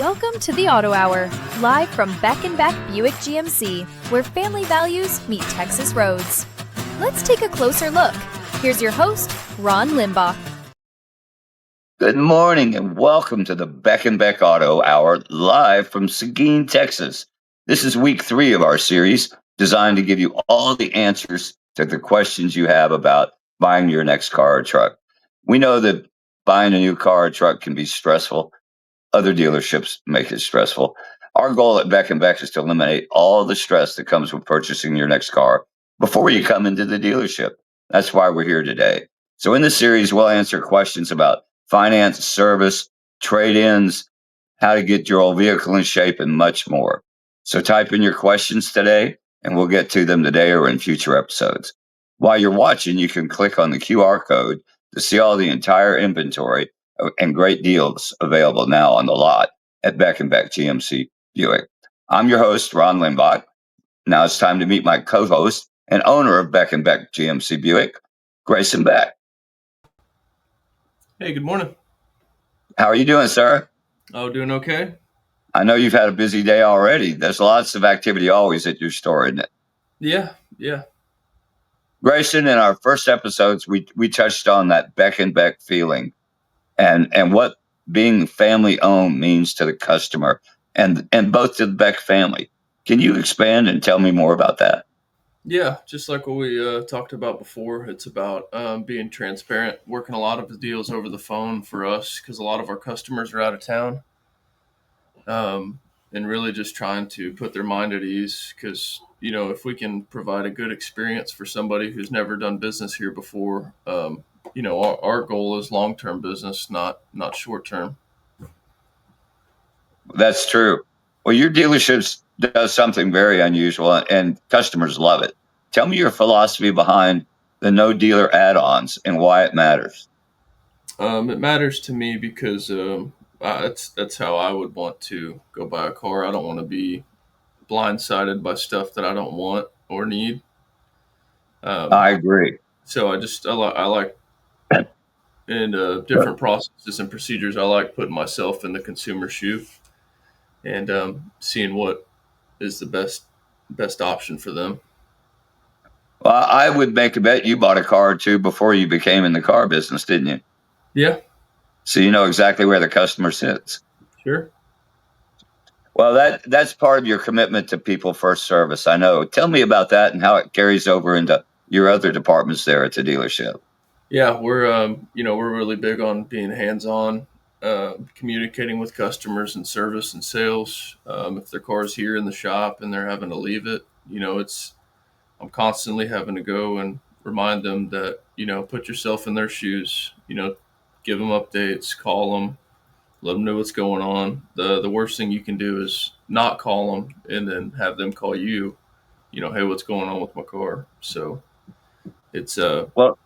Welcome to the Auto Hour, live from Beck Beck Buick GMC, where family values meet Texas roads. Let's take a closer look. Here's your host, Ron Limbock. Good morning and welcome to the Beck Beck Auto Hour, live from Seguin, Texas. This is week 3 of our series, designed to give you all the answers to the questions you have about buying your next car or truck. We know that buying a new car or truck can be stressful. Other dealerships make it stressful. Our goal at Beck Beck is to eliminate all the stress that comes with purchasing your next car before you come into the dealership. That's why we're here today. So in this series, we'll answer questions about finance, service, trade-ins, how to get your old vehicle in shape, and much more. So type in your questions today, and we'll get to them today or in future episodes. While you're watching, you can click on the QR code to see all the entire inventory and great deals available now on the lot at Beck Beck GMC Buick. I'm your host, Ron Limbock. Now it's time to meet my co-host and owner of Beck Beck GMC Buick, Grayson Beck. Hey, good morning. How are you doing, sir? Oh, doing okay. I know you've had a busy day already. There's lots of activity always at your store, isn't it? Yeah. Grayson, in our first episodes, we touched on that Beck Beck feeling and what being family owned means to the customer and both to the Beck family. Can you expand and tell me more about that? Yeah, just like what we talked about before, it's about being transparent, working a lot of the deals over the phone for us because a lot of our customers are out of town, and really just trying to put their mind at ease because, you know, if we can provide a good experience for somebody who's never done business here before, you know, our goal is long-term business, not short-term. That's true. Well, your dealership does something very unusual and customers love it. Tell me your philosophy behind the no dealer add-ons and why it matters. It matters to me because that's how I would want to go buy a car. I don't want to be blindsided by stuff that I don't want or need. I agree. So I like in different processes and procedures. I like putting myself in the consumer's shoe and seeing what is the best option for them. Well, I would make a bet you bought a car or two before you became in the car business, didn't you? Yeah, So you know exactly where the customer sits. sure. Well, that's part of your commitment to people first service. I know. Tell me about that and how it carries over into your other departments there at the dealership. Yeah, we're really big on being hands-on, communicating with customers and service and sales. If their car's here in the shop and they're having to leave it, I'm constantly having to go and remind them that, put yourself in their shoes, give them updates, call them, let them know what's going on. The worst thing you can do is not call them and then have them call you, hey, what's going on with my car? So it's Well,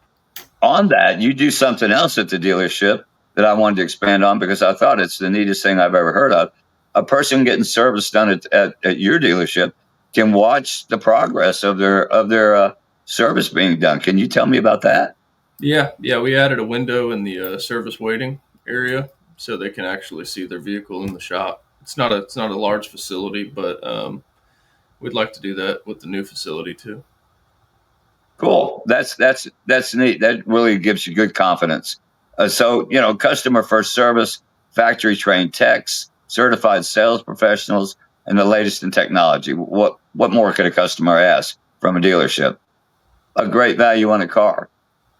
on that, you do something else at the dealership that I wanted to expand on because I thought it's the neatest thing I've ever heard of. A person getting service done at your dealership can watch the progress of their service being done. Can you tell me about that? Yeah. We added a window in the service waiting area so they can actually see their vehicle in the shop. It's not a large facility, but we'd like to do that with the new facility too. Cool. That's neat. That really gives you good confidence. So customer first service, factory trained techs, certified sales professionals, and the latest in technology. What more could a customer ask from a dealership? A great value on a car.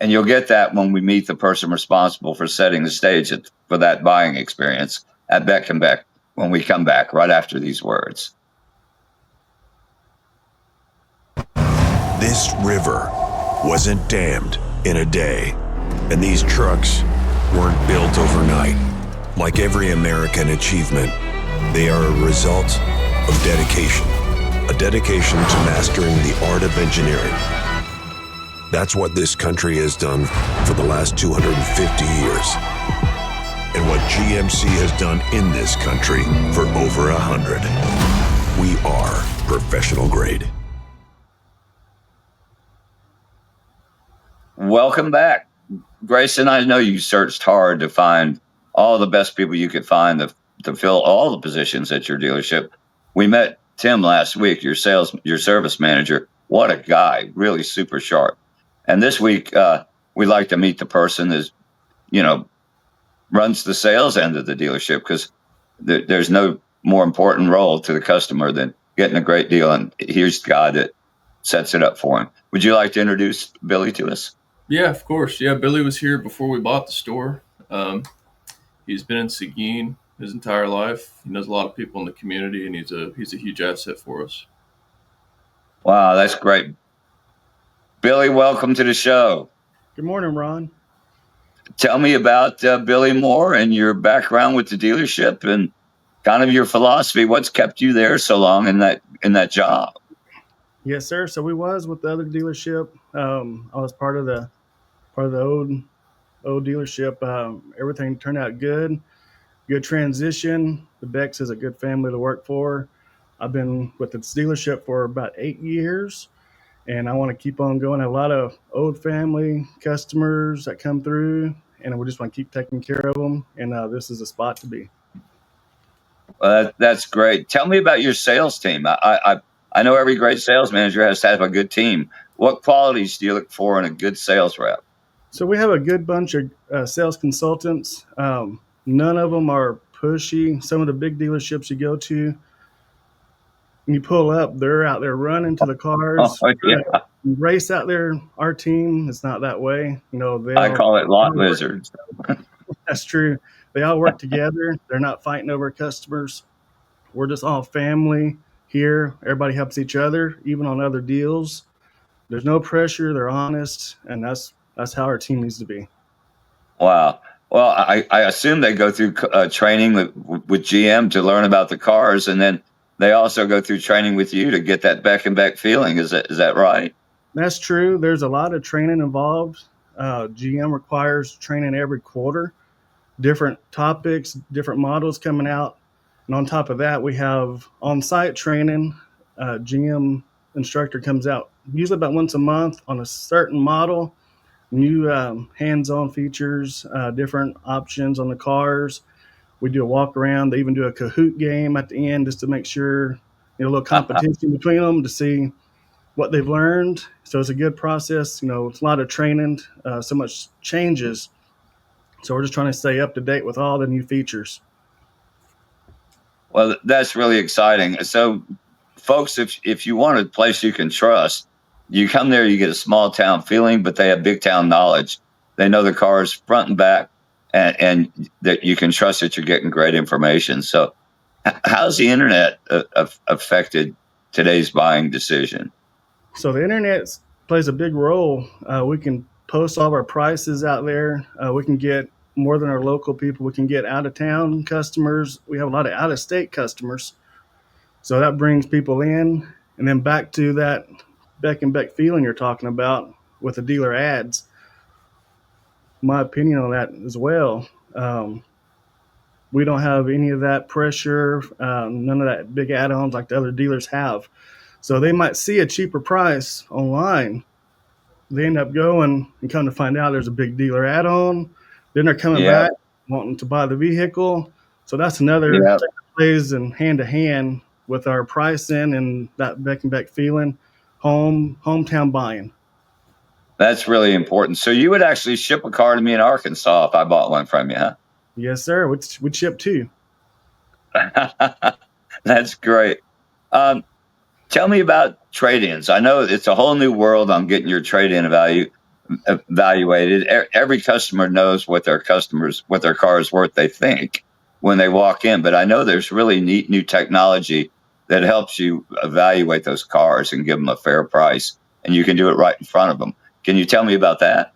And you'll get that when we meet the person responsible for setting the stage for that buying experience at Beck Beck when we come back right after these words. This river wasn't dammed in a day, and these trucks weren't built overnight. Like every American achievement, they are a result of dedication, a dedication to mastering the art of engineering. That's what this country has done for the last 250 years, and what GMC has done in this country for over 100. We are professional grade. Welcome back. Grayson, I know you searched hard to find all the best people you could find to fill all the positions at your dealership. We met Tim last week, your service manager. What a guy, really super sharp. And this week, we'd like to meet the person that, runs the sales end of the dealership, because there's no more important role to the customer than getting a great deal. And here's the guy that sets it up for him. Would you like to introduce Billy to us? Yeah, of course. Yeah, Billy was here before we bought the store. He's been in Seguin his entire life. He knows a lot of people in the community, and he's a huge asset for us. Wow, that's great. Billy, welcome to the show. Good morning, Ron. Tell me about Billy Moore and your background with the dealership and kind of your philosophy. What's kept you there so long in that job? Yes, sir. So we was with the other dealership. I was part of the old dealership. Everything turned out good. Good transition. The Becks is a good family to work for. I've been with this dealership for about 8 years, and I want to keep on going. I have a lot of old family customers that come through, and we just want to keep taking care of them. And this is a spot to be. Well, that's great. Tell me about your sales team. I know every great sales manager has to have a good team. What qualities do you look for in a good sales rep? So we have a good bunch of sales consultants. None of them are pushy. Some of the big dealerships you go to, when you pull up, they're out there running to the cars, Yeah. race out there. Our team is not that way. I call it lot lizards. That's true. They all work together. They're not fighting over customers. We're just all family here. Everybody helps each other, even on other deals. There's no pressure. They're honest, and that's how our team needs to be. Wow. Well, I assume they go through training with GM to learn about the cars, and then they also go through training with you to get that Beck and Beck feeling. Is that right? That's true. There's a lot of training involved. GM requires training every quarter, different topics, different models coming out. And on top of that, we have on-site training. GM instructor comes out usually about once a month on a certain model, new hands-on features, different options on the cars. We do a walk around. They even do a Kahoot game at the end just to make sure, a little competition between them to see what they've learned. So it's a good process. It's a lot of training, so much changes. So we're just trying to stay up to date with all the new features. Well, that's really exciting. So, folks, if you want a place you can trust, you come there, you get a small town feeling, but they have big town knowledge. They know the cars front and back, and that you can trust that you're getting great information. So, how's the internet affected today's buying decision? So the internet plays a big role. We can post all of our prices out there. We can get more than our local people. We can get out-of-town customers. We have a lot of out-of-state customers. So that brings people in. And then back to that Beck and Beck feeling you're talking about with the dealer ads. My opinion on that as well. We don't have any of that pressure, none of that big add-ons like the other dealers have. So they might see a cheaper price online. They end up going and come to find out there's a big dealer add-on. Then they're coming back wanting to buy the vehicle. So that's another thing that plays in hand-to-hand with our pricing and that Beck and Beck feeling, hometown buying. That's really important. So you would actually ship a car to me in Arkansas if I bought one from you, huh? Yes, sir. We'd ship too. That's great. Tell me about trade-ins. I know it's a whole new world on getting your trade-in evaluated. Every customer knows what their car is worth, they think, when they walk in. But I know there's really neat new technology that helps you evaluate those cars and give them a fair price. And you can do it right in front of them. Can you tell me about that?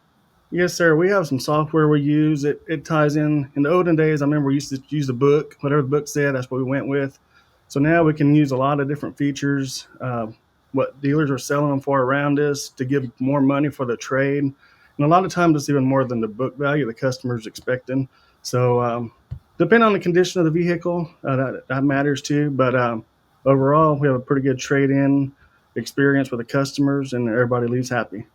Yes, sir. We have some software we use. It ties in. In the olden days, I remember we used to use the book. Whatever the book said, that's what we went with. So now we can use a lot of different features, what dealers are selling them for around us to give more money for the trade. And a lot of times it's even more than the book value the customer's expecting. So depending on the condition of the vehicle, that matters too. But overall, we have a pretty good trade-in experience with the customers, and everybody leaves happy.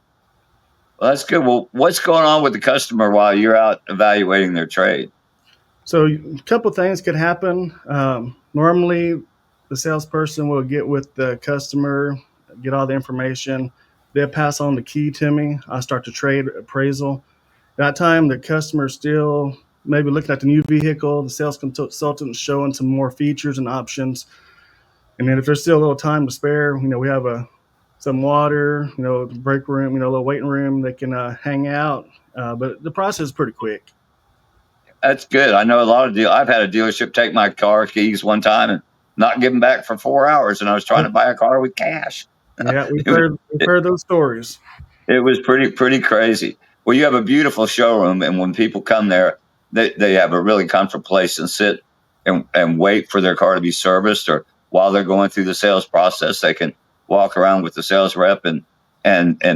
Well, that's good. Well, what's going on with the customer while you're out evaluating their trade? So a couple things could happen. Normally, the salesperson will get with the customer, get all the information. They'll pass on the key to me. I start the trade appraisal. That time, the customer's still maybe looking at the new vehicle. The sales consultant showing some more features and options. And then if there's still a little time to spare, we have some water, the break room, a little waiting room. They can hang out. But the process is pretty quick. That's good. I know a lot of I've had a dealership take my car keys one time and not give them back for 4 hours, and I was trying to buy a car with cash. Yeah, we've It was, heard those stories. it was pretty crazy. Well, you have a beautiful showroom, and when people come there, they have a really comfortable place and sit and wait for their car to be serviced, or while they're going through the sales process, they can walk around with the sales rep and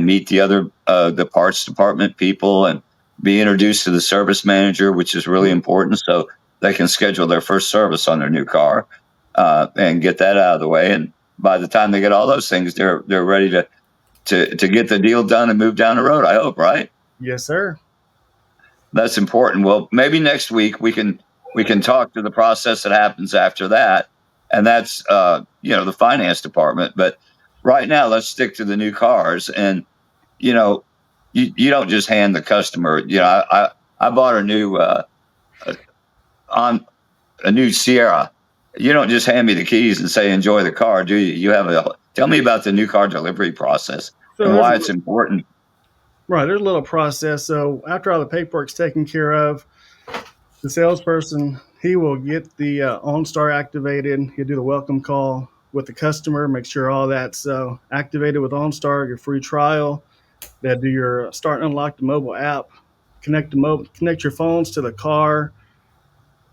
meet the other the parts department people and be introduced to the service manager, which is really important, so they can schedule their first service on their new car and get that out of the way. And by the time they get all those things, they're ready to get the deal done and move down the road, I hope, right? Yes, sir. That's important. Well, maybe next week we can talk to the process that happens after that, and that's the finance department. But right now, let's stick to the new cars. And you don't just hand the customer. I bought a new Sierra. You don't just hand me the keys and say enjoy the car, do you? Tell me about the new car delivery process and why it's important. Right, there's a little process. So after all the paperwork's taken care of, the salesperson, he will get the OnStar activated. He'll do the welcome call with the customer, make sure all that's activated with OnStar, your free trial. They'll do your start and unlock the mobile app, connect your phones to the car,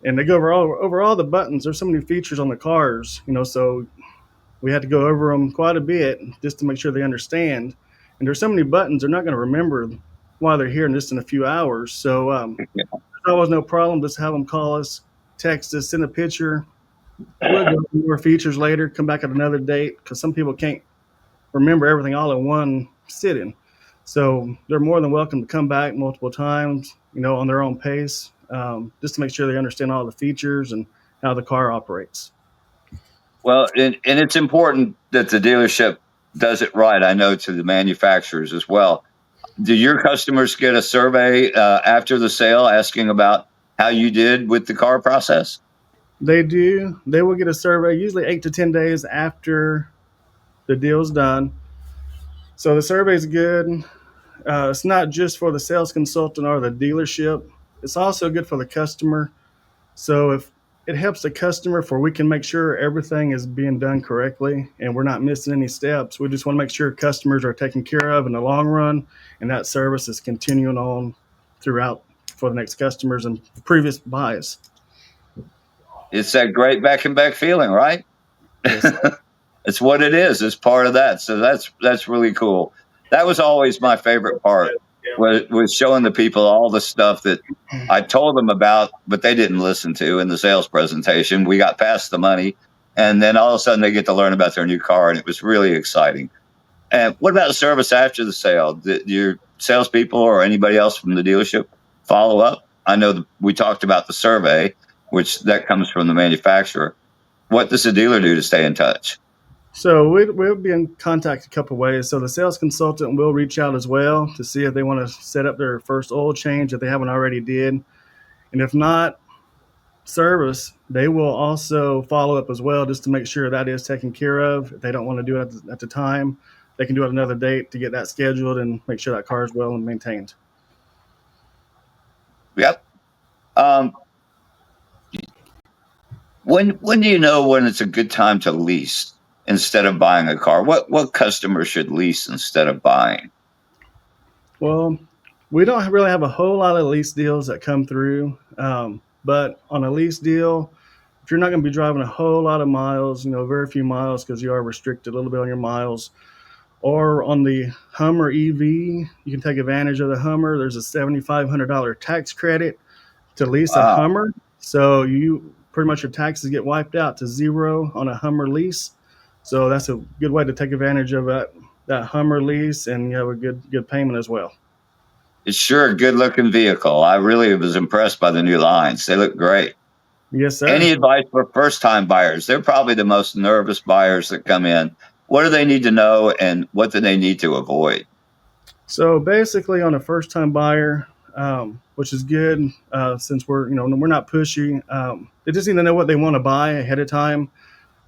and they go over all the buttons. There's so many features on the cars, so we had to go over them quite a bit just to make sure they understand. And there's so many buttons, they're not going to remember why they're here in just in a few hours. So there's always no problem. Just have them call us, text us, send a picture. We'll go over more features later, come back at another date, because some people can't remember everything all in one sitting. So they're more than welcome to come back multiple times, on their own pace, just to make sure they understand all the features and how the car operates. Well, and it's important that the dealership does it right. I know to the manufacturers as well. Do your customers get a survey after the sale asking about how you did with the car process? They do. They will get a survey usually 8 to 10 days after the deal's done. So the survey's good. It's not just for the sales consultant or the dealership. It's also good for the customer. So if it helps the customer, for we can make sure everything is being done correctly and we're not missing any steps. We just want to make sure customers are taken care of in the long run, and that service is continuing on throughout for the next customers and previous buys. It's that great Beck and Beck feeling, right? Yes. It's what it is. It's part of that. So that's really cool. That was always my favorite part, was showing the people all the stuff that I told them about, but they didn't listen to in the sales presentation. We got past the money, and then all of a sudden they get to learn about their new car, and it was really exciting. And what about the service after the sale? Did your salespeople or anybody else from the dealership follow up? I know we talked about the survey, which that comes from the manufacturer. What does the dealer do to stay in touch? So we'll be in contact a couple ways. So the sales consultant will reach out as well to see if they want to set up their first oil change if they haven't already did. And if not, service, they will also follow up as well just to make sure that is taken care of. If they don't want to do it at the time, they can do it another date to get that scheduled and make sure that car is well and maintained. Yep. When do you know when it's a good time to lease instead of buying a car? What customers should lease instead of buying? Well, we don't really have a whole lot of lease deals that come through, but on a lease deal, if you're not going to be driving a whole lot of miles, very few miles because you are restricted a little bit on your miles, or on the Hummer EV, you can take advantage of the Hummer. There's a $7,500 tax credit to lease a Hummer. So you pretty much your taxes get wiped out to zero on a Hummer lease. So that's a good way to take advantage of that Hummer lease, and you have a good payment as well. It's sure a good-looking vehicle. I really was impressed by the new lines. They look great. Yes, sir. Any advice for first-time buyers? They're probably the most nervous buyers that come in. What do they need to know, and what do they need to avoid? So basically, on a first-time buyer, which is good since we're not pushy. They just need to know what they want to buy ahead of time,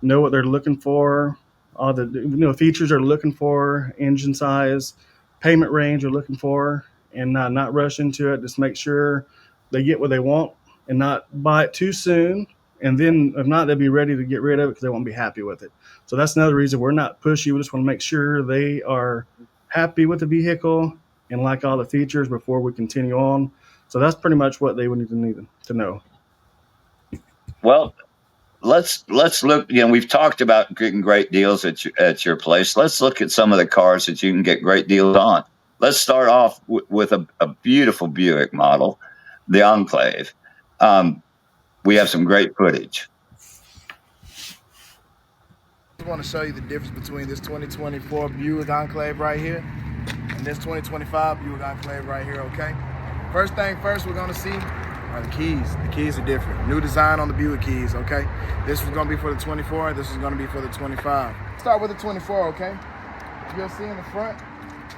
know what they're looking for, all the features they're looking for, engine size, payment range they're looking for, and not rush into it. Just make sure they get what they want and not buy it too soon. And then if not, they'll be ready to get rid of it because they won't be happy with it. So that's another reason we're not pushy. We just want to make sure they are happy with the vehicle and like all the features before we continue on. So that's pretty much what they would need to know. Well, let's look. We've talked about getting great deals at your place. Let's look at some of the cars that you can get great deals on. Let's start off with a beautiful Buick model, the Enclave. We have some great footage. I want to show you the difference between this 2024 Buick Enclave right here and this 2025 Buick Enclave right here, okay? First thing first we're going to see are the keys. The keys are different. New design on the Buick keys, okay? This was going to be for the 24, this is going to be for the 25. Start with the 24, okay? You'll see in the front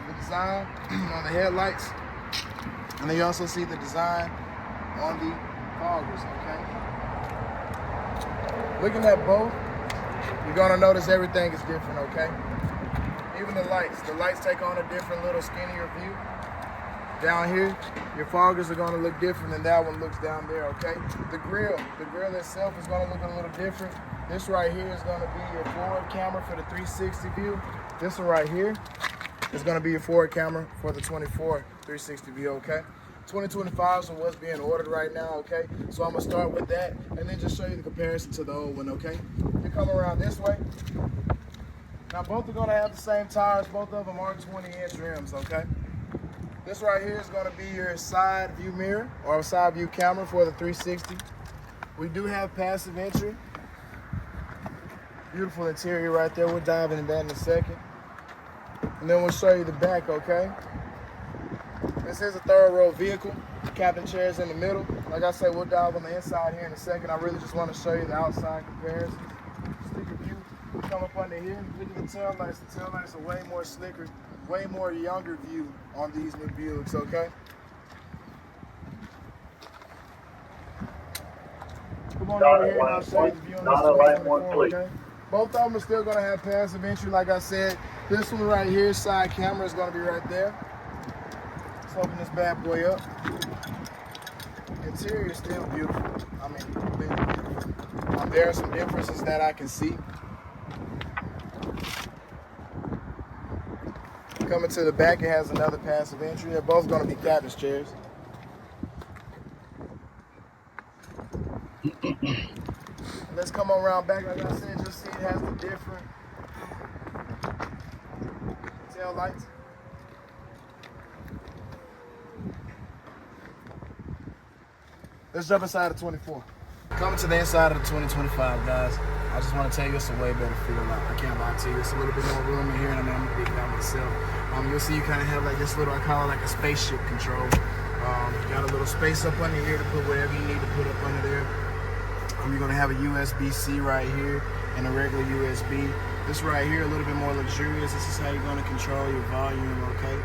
the design on the headlights, and then you also see the design on the foggers, okay? Looking at both, you're gonna notice everything is different, okay? Even the lights take on a different little skinnier view. Down here, your foggers are gonna look different than that one looks down there, okay? The grill itself is gonna look a little different. This right here is gonna be your forward camera for the 360 view. This one right here is gonna be your forward camera for the 24 360 view, okay? 2025s are what's being ordered right now, okay? So I'm gonna start with that and then just show you the comparison to the old one, okay? You come around this way. Now both are gonna have the same tires, both of them are 20-inch rims, okay? This right here is gonna be your side view mirror or side view camera for the 360. We do have passive entry. Beautiful interior right there. We'll dive into that in a second. And then we'll show you the back, okay? This is a third row vehicle. Captain chair's in the middle. Like I said, we'll dive on the inside here in a second. I really just want to show you the outside comparison. Slicker view. Come up under here. Look at the tail lights. The tail lights are way more slicker, way more younger view on these new Buicks, okay? Come on over here and I'll show you the view on this 2024, okay? Both of them are still going to have passive entry. Like I said, this one right here, side camera, is going to be right there. Let's open this bad boy up. Interior is still beautiful. I mean, completely beautiful. There are some differences that I can see. Coming to the back, it has another passive entry. They're both going to be captain's chairs. Let's come around back. Like I said, you'll see it has the different tail lights. Let's jump inside of 24. Coming to the inside of the 2025, guys. I just want to tell you it's a way better feel. I can't lie to you. It's a little bit more room in here, and I mean, I'm a big guy myself. You'll see you kind of have like this little, I call it like a spaceship control. You got a little space up under here to put whatever you need to put up under there. You're going to have a USB-C right here and a regular USB. This right here, a little bit more luxurious. This is how you're going to control your volume, okay?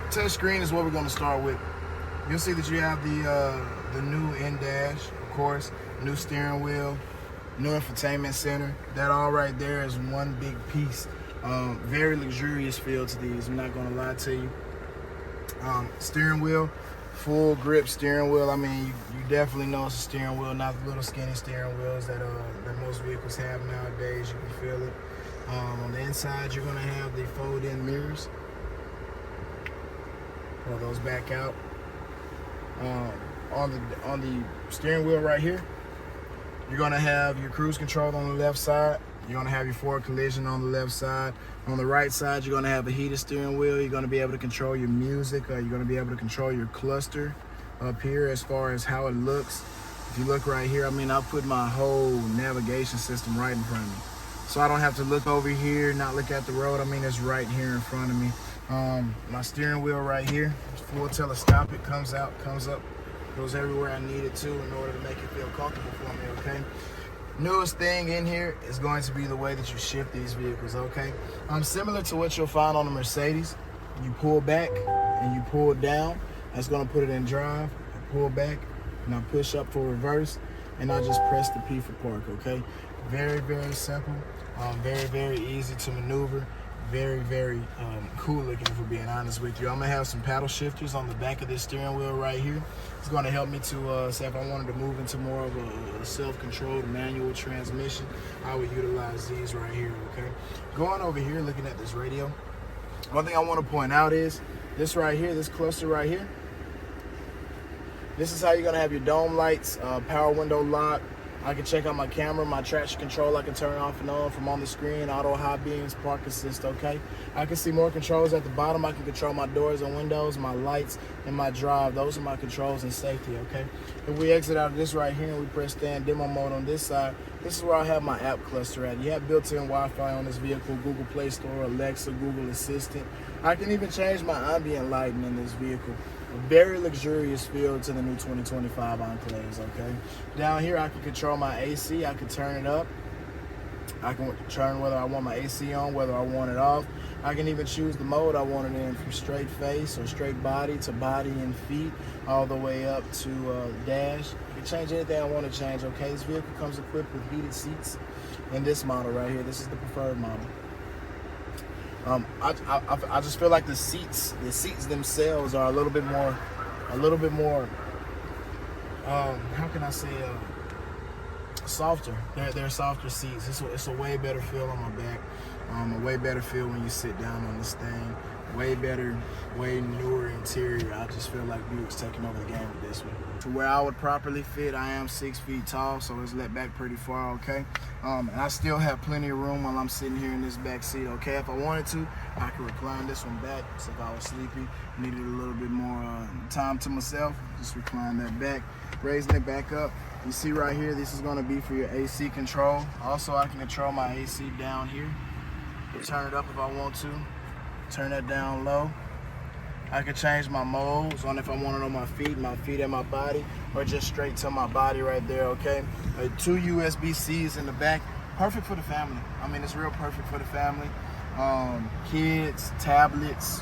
Touch screen is what we're going to start with. You'll see that you have the new in-dash, of course, new steering wheel, new infotainment center. That all right there is one big piece. Very luxurious feel to these, I'm not going to lie to you. Steering wheel. Full grip steering wheel. I mean, you definitely know it's a steering wheel, not the little skinny steering wheels that most vehicles have nowadays. You can feel it. On the inside, you're going to have the fold-in mirrors. Pull those back out. On the steering wheel right here, you're going to have your cruise control on the left side. You're going to have your forward collision on the left side. On the right side, you're going to have a heated steering wheel. You're going to be able to control your music. You're going to be able to control your cluster up here as far as how it looks. If you look right here, I mean, I'll put my whole navigation system right in front of me. So I don't have to look over here, not look at the road. I mean, it's right here in front of me. My steering wheel right here, full telescopic, comes out, comes up, goes everywhere I need it to in order to make it feel comfortable for me, okay? Newest thing in here is going to be the way that you shift these vehicles, okay? Similar to what you'll find on the Mercedes. You pull back and you pull down. That's gonna put it in drive. I pull back and I push up for reverse, and I just press the P for park, okay? Very, very simple. Very, very easy to maneuver. Very, very cool looking, if we're being honest with you. I'm gonna have some paddle shifters on the back of this steering wheel right here. It's gonna help me to say if I wanted to move into more of a self-controlled manual transmission, I would utilize these right here, okay? Going over here, looking at this radio, one thing I want to point out is this right here, this cluster right here. This is how you're gonna have your dome lights, power window lock. I can check out my camera, my traction control I can turn off and on from on the screen, auto high beams, park assist, okay? I can see more controls at the bottom. I can control my doors and windows, my lights, and my drive. Those are my controls and safety, okay? If we exit out of this right here and we press stand demo mode on this side, this is where I have my app cluster at. You have built-in Wi-Fi on this vehicle, Google Play Store, Alexa, Google Assistant. I can even change my ambient lighting in this vehicle. A very luxurious feel to the new 2025 Enclaves, okay? Down here, I can control my AC. I can turn it up. I can turn whether I want my AC on, whether I want it off. I can even choose the mode I want it in, from straight face or straight body to body and feet, all the way up to dash. I can change anything I want to change, okay? This vehicle comes equipped with heated seats in this model right here. This is the preferred model. I just feel like the seats themselves are a little bit more, how can I say, softer. They're softer seats. It's a way better feel on my back. A way better feel when you sit down on this thing. Way better, way newer interior. I just feel like Buick's taking over the game with this one. To where I would properly fit, I am 6 feet tall, so it's let back pretty far, okay? And I still have plenty of room while I'm sitting here in this back seat, okay? If I wanted to, I could recline this one back. So if I was sleepy, needed a little bit more time to myself, just recline that back. Raising it back up. You see right here, this is gonna be for your AC control. Also, I can control my AC down here. Turn it up if I want to. Turn that down low. I can change my modes on if I want it on my feet and my body, or just straight to my body right there, okay? 2 USB-Cs in the back. Perfect for the family. I mean, it's real perfect for the family. Kids, tablets,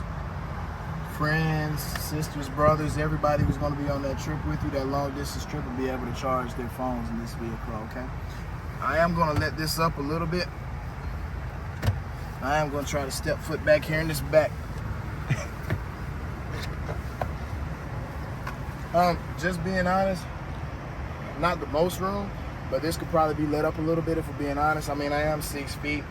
friends, sisters, brothers, everybody who's gonna be on that trip with you, that long distance trip, will be able to charge their phones in this vehicle, okay? I am gonna let this up a little bit. I am going to try to step foot back here in this back. Just being honest, not the most room, but this could probably be let up a little bit if we're being honest. I mean, I am 6 feet,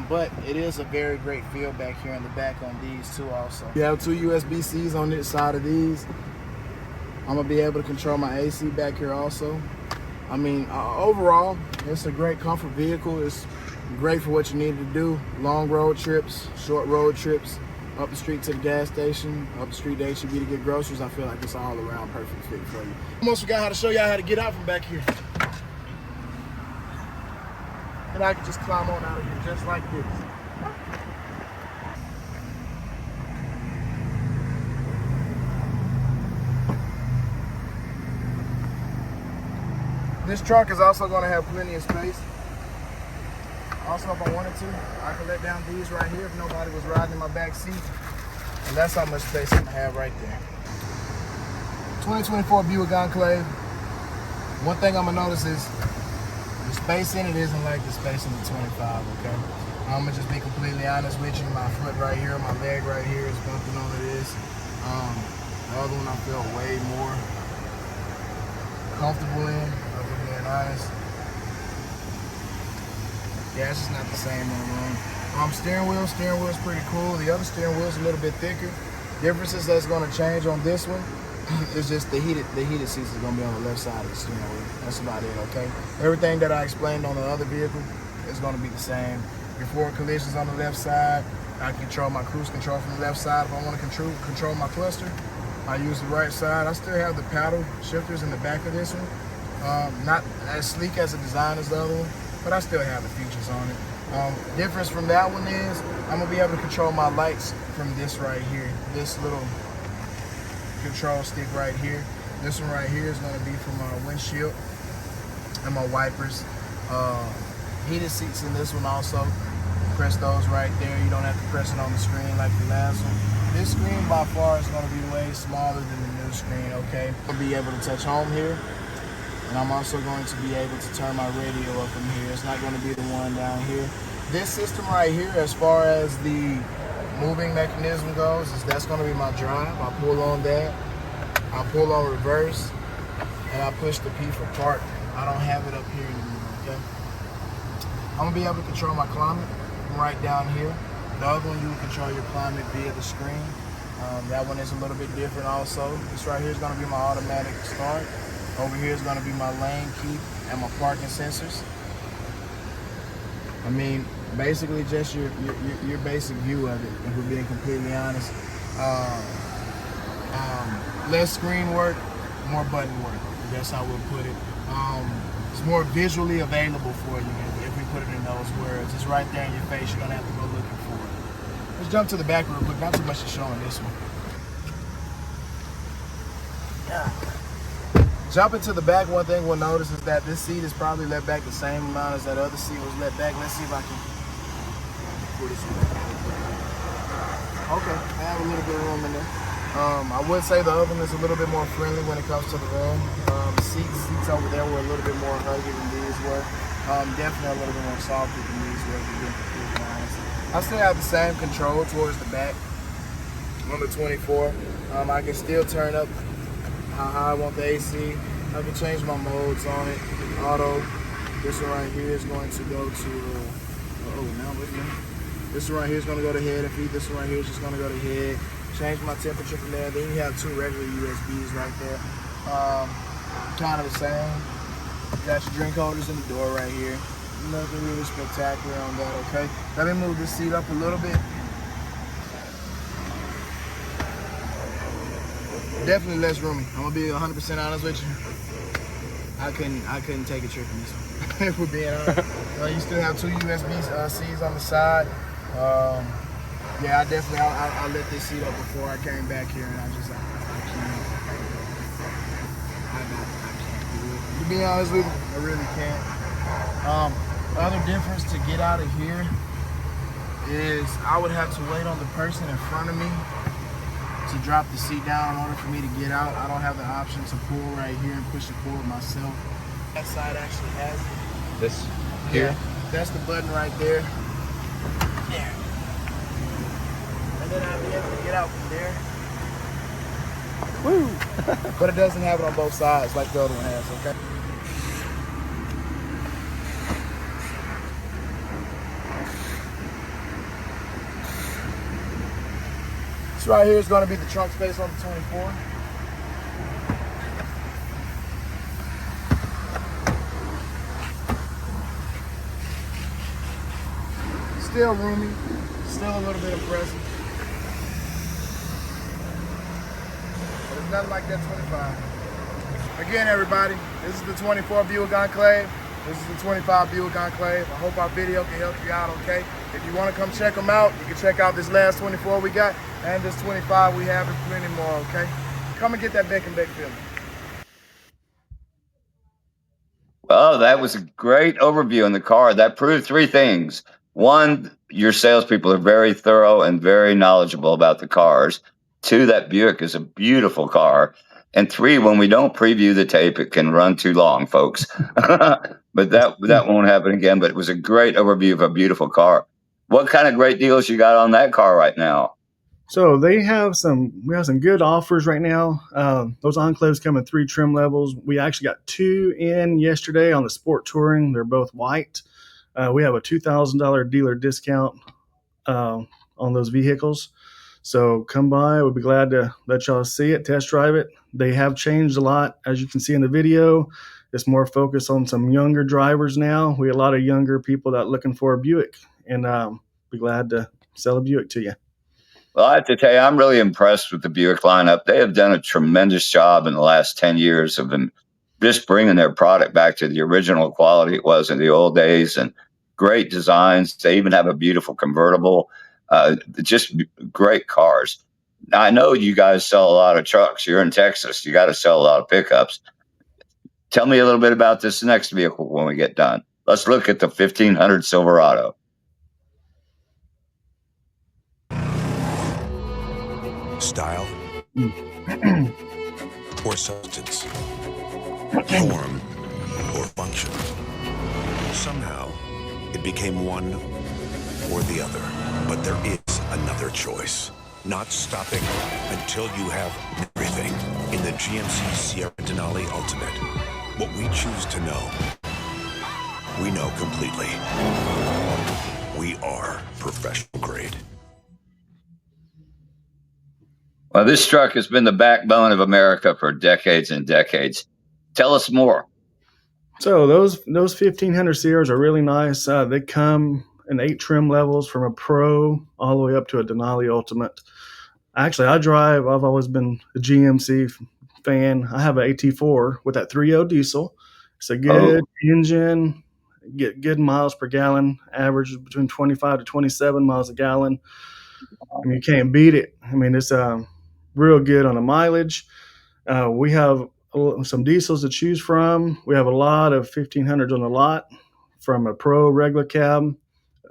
but it is a very great feel back here in the back on these two also. You have 2 USB-Cs on this side of these. I'm going to be able to control my AC back here also. I mean, overall, it's a great comfort vehicle. It's great for what you need to do. Long road trips, short road trips, up the street to the gas station, up the street to HEB to get groceries. I feel like it's all around perfect fit for you. Almost forgot how to show y'all how to get out from back here. And I can just climb on out of here just like this. This trunk is also going to have plenty of space. Also, if I wanted to, I could let down these right here if nobody was riding in my back seat. And that's how much space I'm gonna have right there. 2024 Buick Enclave. One thing I'm gonna notice is the space in it isn't like the space in the 25, okay? I'm gonna just be completely honest with you. My foot right here, my leg right here is bumping onto this. The other one I feel way more comfortable in, if I'm being honest. Yeah, it's just not the same on one. Steering wheel is pretty cool. The other steering wheel is a little bit thicker. Differences that's going to change on this one is just the heated seats is going to be on the left side of the steering wheel. That's about it, okay? Everything that I explained on the other vehicle is going to be the same. Your forward collision's on the left side. I can control my cruise control from the left side. If I want to control my cluster, I use the right side. I still have the paddle shifters in the back of this one. Not as sleek as the design as the other one, but I still have the features on it. Difference from that one is I'm gonna be able to control my lights from this right here, this little control stick right here. This one right here is gonna be for my windshield and my wipers. Heated seats in this one also. Press those right there. You don't have to press it on the screen like the last one. This screen by far is going to be way smaller than the new screen, okay? I'll be able to touch home here, and I'm also going to be able to turn my radio up from here. It's not going to be the one down here. This system right here, as far as the moving mechanism goes, that's going to be my drive. I pull on that, I pull on reverse, and I push the P for park. I don't have it up here anymore, okay? I'm going to be able to control my climate from right down here. The other one, you can control your climate via the screen. That one is a little bit different also. This right here is going to be my automatic start. Over here is going to be my lane keep and my parking sensors. I mean, basically just your basic view of it, if we're being completely honest. Less screen work, more button work. That's how we'll put it. It's more visually available for you if we put it in those words. It's right there in your face. You don't have to go looking for it. Let's jump to the back real quick. Not too much to show on this one. Jumping to the back, one thing we'll notice is that this seat is probably let back the same amount as that other seat was let back. Let's see if I can pull this one back. Okay, I have a little bit of room in there. I would say the other one is a little bit more friendly when it comes to the room. Seats over there were a little bit more huggy than these were. Definitely a little bit more softer than these were, to be completely honest. I still have the same control towards the back on the 24. I can still turn up how I want the AC. I can change my modes on it. Auto. This one right here is going to go to, this one right here is going to go to head and feet. This one right here is just going to go to head. Change my temperature from there. Then you have two regular USBs right there. Kind of the same. Got your drink holders in the door right here. Nothing really spectacular on that, okay? Let me move this seat up a little bit. Definitely less roomy. I'm gonna be 100% honest with you. I couldn't take a trip in this one, if we're being honest. You still have two USB-Cs on the side. Yeah, I let this seat up before I came back here, and I can't do it. To be honest with you, I really can't. The other difference to get out of here is I would have to wait on the person in front of me to drop the seat down in order for me to get out. I don't have the option to pull right here and push it forward myself. That side actually has it. This here? Yeah, that's the button right there. There. And then I'll be able to get out from there. Woo! But it doesn't have it on both sides like the other one has, okay? This right here is going to be the trunk space on the 24. Still roomy, still a little bit impressive. But it's nothing like that 25. Again, everybody, this is the 24 Buick Enclave. This is the 25 Buick Enclave. I hope our video can help you out, okay? If you want to come check them out, you can check out this last 24 we got and this 25 we have and plenty more, okay? Come and get that Beck Beck feeling. Well, that was a great overview on the car. That proved three things. One, your salespeople are very thorough and very knowledgeable about the cars. Two, that Buick is a beautiful car. And three, when we don't preview the tape, it can run too long, folks. But that won't happen again. But it was a great overview of a beautiful car. What kind of great deals you got on that car right now? So we have some good offers right now. Those Enclaves come in 3 trim levels. We actually got 2 in yesterday on the Sport Touring. They're both white. We have a $2,000 dealer discount on those vehicles. So come by. We'll be glad to let y'all see it, test drive it. They have changed a lot, as you can see in the video. It's more focused on some younger drivers now. We have a lot of younger people that are looking for a Buick, and be glad to sell a Buick to you. Well, I have to tell you, I'm really impressed with the Buick lineup. They have done a tremendous job in the last 10 years of them just bringing their product back to the original quality it was in the old days. And great designs. They even have a beautiful convertible. Just great cars. Now, I know you guys sell a lot of trucks. You're in Texas. You got to sell a lot of pickups. Tell me a little bit about this next vehicle when we get done. Let's look at the 1500 Silverado. Style or substance, form or function. Somehow, it became one or the other. But there is another choice. Not stopping until you have everything in the GMC Sierra Denali Ultimate. What we choose to know, we know completely. We are professional grade. Well, this truck has been the backbone of America for decades and decades. Tell us more. So those 1500 Sierras are really nice. They come in 8 trim levels from a Pro all the way up to a Denali Ultimate. Actually, I've always been a GMC fan. I have an AT4 with that 3.0 diesel. It's a good engine, get good miles per gallon, average between 25 to 27 miles a gallon. I mean, you can't beat it. I mean, it's real good on the mileage. We have some diesels to choose from. We have a lot of 1500s on the lot, from a Pro regular cab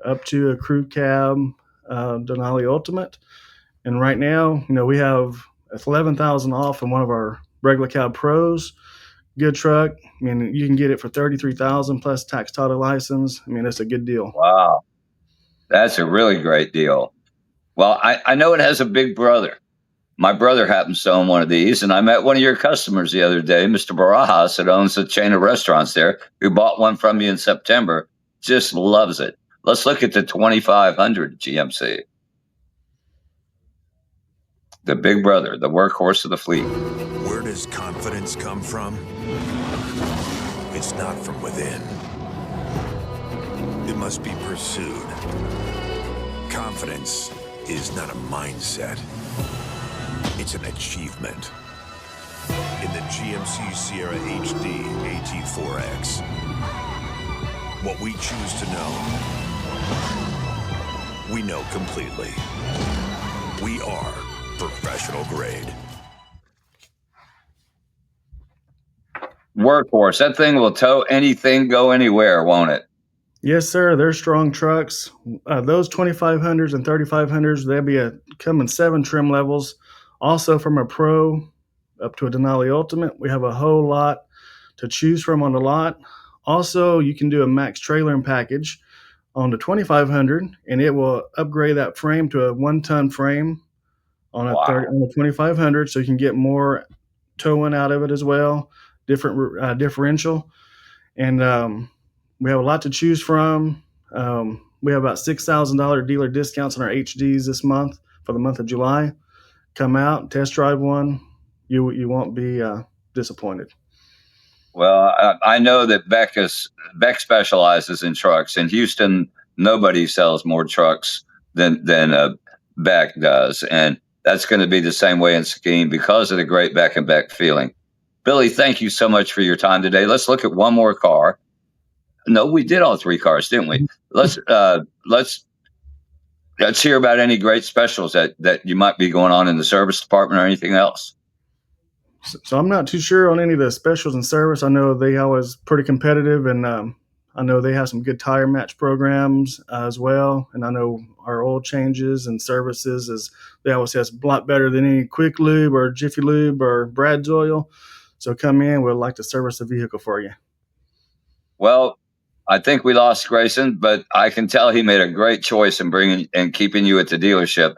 up to a crew cab Denali Ultimate. And right now, we have 11,000 off in one of our regular cab Pros. Good truck. I mean, you can get it for 33,000 plus tax, title, license. I mean, it's a good deal. Wow, that's a really great deal. Well, I know it has a big brother. My brother happens to own one of these, and I met one of your customers the other day, Mr. Barajas, that owns a chain of restaurants there, who bought one from you in September. Just loves it. Let's look at the 2500 GMC. The big brother, the workhorse of the fleet. Where does confidence come from? It's not from within. It must be pursued. Confidence is not a mindset. It's an achievement. In the GMC Sierra HD AT4X, what we choose to know, we know completely. We are professional grade. Workhorse. That thing will tow anything, go anywhere, won't it? Yes, sir. They're strong trucks. Those 2500s and 3500s, they'll come in 7 trim levels. Also, from a Pro up to a Denali Ultimate, we have a whole lot to choose from on the lot. Also, you can do a max trailering package on the 2500, and it will upgrade that frame to a 1-ton frame on a 2500, so you can get more towing out of it as well, different differential. And we have a lot to choose from. We have about $6,000 dealer discounts on our HDs this month for the month of July. Come out, test drive one. You won't be disappointed. Well, I know that Beck specializes in trucks. In Houston, nobody sells more trucks than Beck does, and that's going to be the same way in Seguin because of the great Beck and Beck feeling. Billy, thank you so much for your time today. Let's look at one more car. No, we did all 3 cars, didn't we? Let's hear about any great specials that you might be going on in the service department or anything else. So I'm not too sure on any of the specials in service. I know they always pretty competitive, and I know they have some good tire match programs as well. And I know our oil changes and services they always have a lot better than any Quick Lube or Jiffy Lube or Brad's Oil. So come in, we'd like to service the vehicle for you. Well, I think we lost Grayson, but I can tell he made a great choice in bringing and keeping you at the dealership.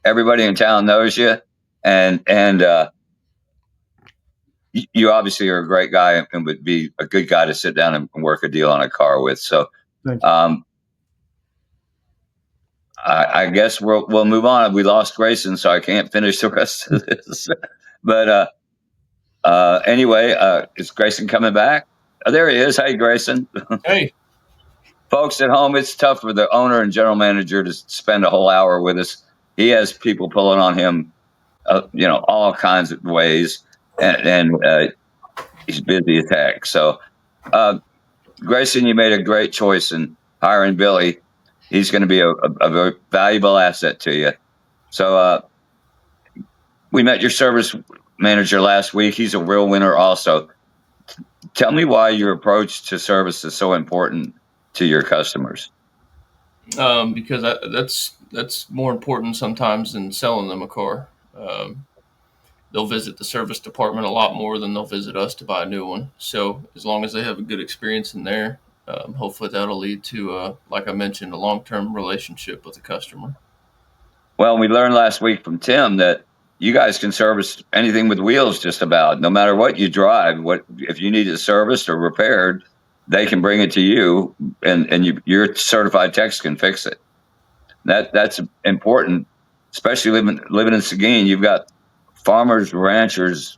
Everybody in town knows you, and you obviously are a great guy and would be a good guy to sit down and work a deal on a car with. So, I guess we'll move on. We lost Grayson, so I can't finish the rest of this. But anyway, is Grayson coming back? Oh, there he is. Hey, Grayson. Hey. Folks at home, it's tough for the owner and general manager to spend a whole hour with us. He has people pulling on him, all kinds of ways, and he's busy as heck. So, Grayson, you made a great choice in hiring Billy. He's going to be a very valuable asset to you. So we met your service manager last week. He's a real winner also. Tell me why your approach to service is so important to your customers. Because that's more important sometimes than selling them a car. They'll visit the service department a lot more than they'll visit us to buy a new one. So as long as they have a good experience in there, hopefully that'll lead to, like I mentioned, a long-term relationship with the customer. Well, we learned last week from Tim that you guys can service anything with wheels just about, no matter what you drive. If you need it serviced or repaired, they can bring it to you, and your certified techs can fix it. That's important, especially living in Seguin. You've got farmers, ranchers,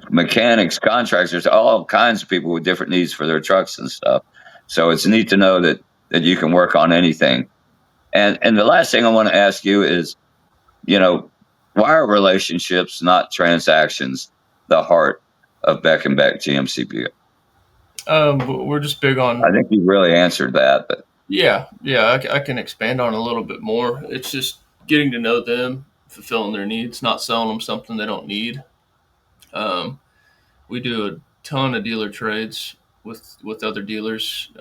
mechanics, contractors, all kinds of people with different needs for their trucks and stuff. So it's neat to know that you can work on anything. And the last thing I want to ask you is, why are relationships, not transactions, the heart of Beck and Beck GMC Buick? We're just big on. I think you really answered that, but yeah, I can expand on it a little bit more. It's just getting to know them, fulfilling their needs, not selling them something they don't need. We do a ton of dealer trades with other dealers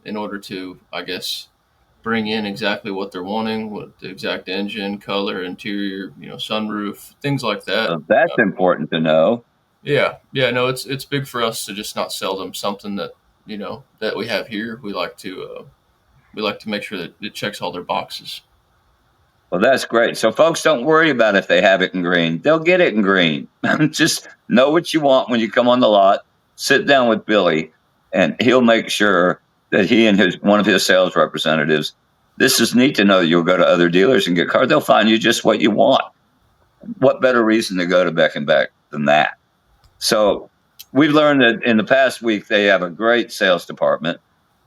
in order to, I guess, bring in exactly what they're wanting, what the exact engine, color, interior, sunroof, things like that. So that's important to know. Yeah. No, it's big for us to just not sell them something that that we have here. We like to make sure that it checks all their boxes. Well, that's great. So folks, don't worry about if they have it in green. They'll get it in green. Just know what you want when you come on the lot. Sit down with Billy, and he'll make sure that he and one of his sales representatives. This is neat to know that you'll go to other dealers and get cars. They'll find you just what you want. What better reason to go to Beck and Beck than that? So we've learned that in the past week they have a great sales department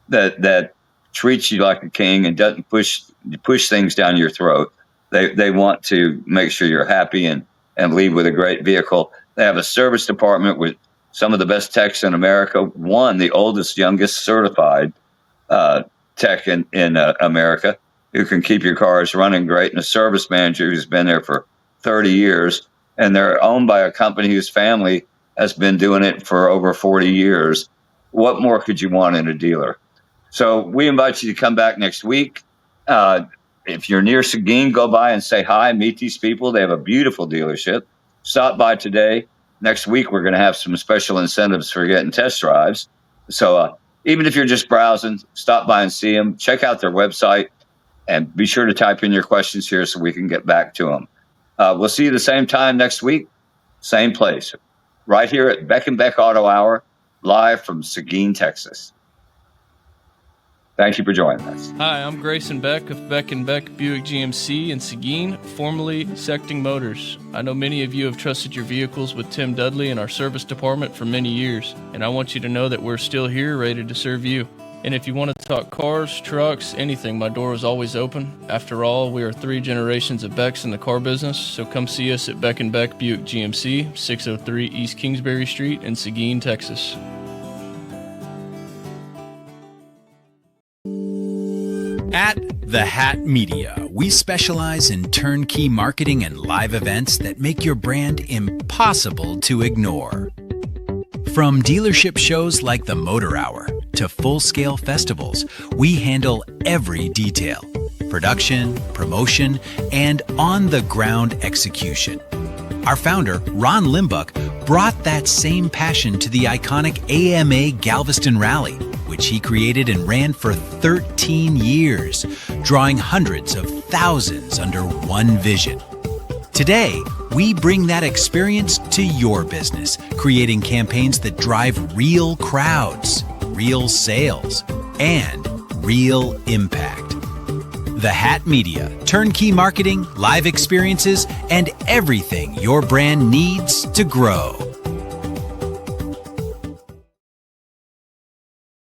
that treats you like a king and doesn't push things down your throat. They want to make sure you're happy and leave with a great vehicle. They have a service department with some of the best techs in America. The oldest, youngest certified tech in America, who can keep your cars running great, and a service manager who's been there for 30 years. And they're owned by a company whose family has been doing it for over 40 years. What more could you want in a dealer? So we invite you to come back next week. If you're near Seguin, go by and say hi, meet these people. They have a beautiful dealership. Stop by today. Next week, we're going to have some special incentives for getting test drives. So even if you're just browsing, stop by and see them. Check out their website, and be sure to type in your questions here so we can get back to them. We'll see you the same time next week, same place, right here at Beck and Beck Auto Hour, live from Seguin, Texas. Thank you for joining us. Hi, I'm Grayson Beck of Beck Beck Buick GMC in Seguin, formerly Secting Motors. I know many of you have trusted your vehicles with Tim Dudley in our service department for many years, and I want you to know that we're still here ready to serve you. And if you want to talk cars, trucks, anything, my door is always open. After all, we are 3 generations of Becks in the car business, so come see us at Beck Beck Buick GMC, 603 East Kingsbury Street in Seguin, Texas. At The Hat Media, we specialize in turnkey marketing and live events that make your brand impossible to ignore. From dealership shows like the Motor Hour to full-scale festivals, we handle every detail: production, promotion, and on-the-ground execution. Our founder, Ron Limbock, brought that same passion to the iconic AMA Galveston Rally, which he created and ran for 13 years, drawing hundreds of thousands under one vision. Today, we bring that experience to your business, creating campaigns that drive real crowds, real sales, and real impact. The Hat Media, turnkey marketing, live experiences, and everything your brand needs to grow.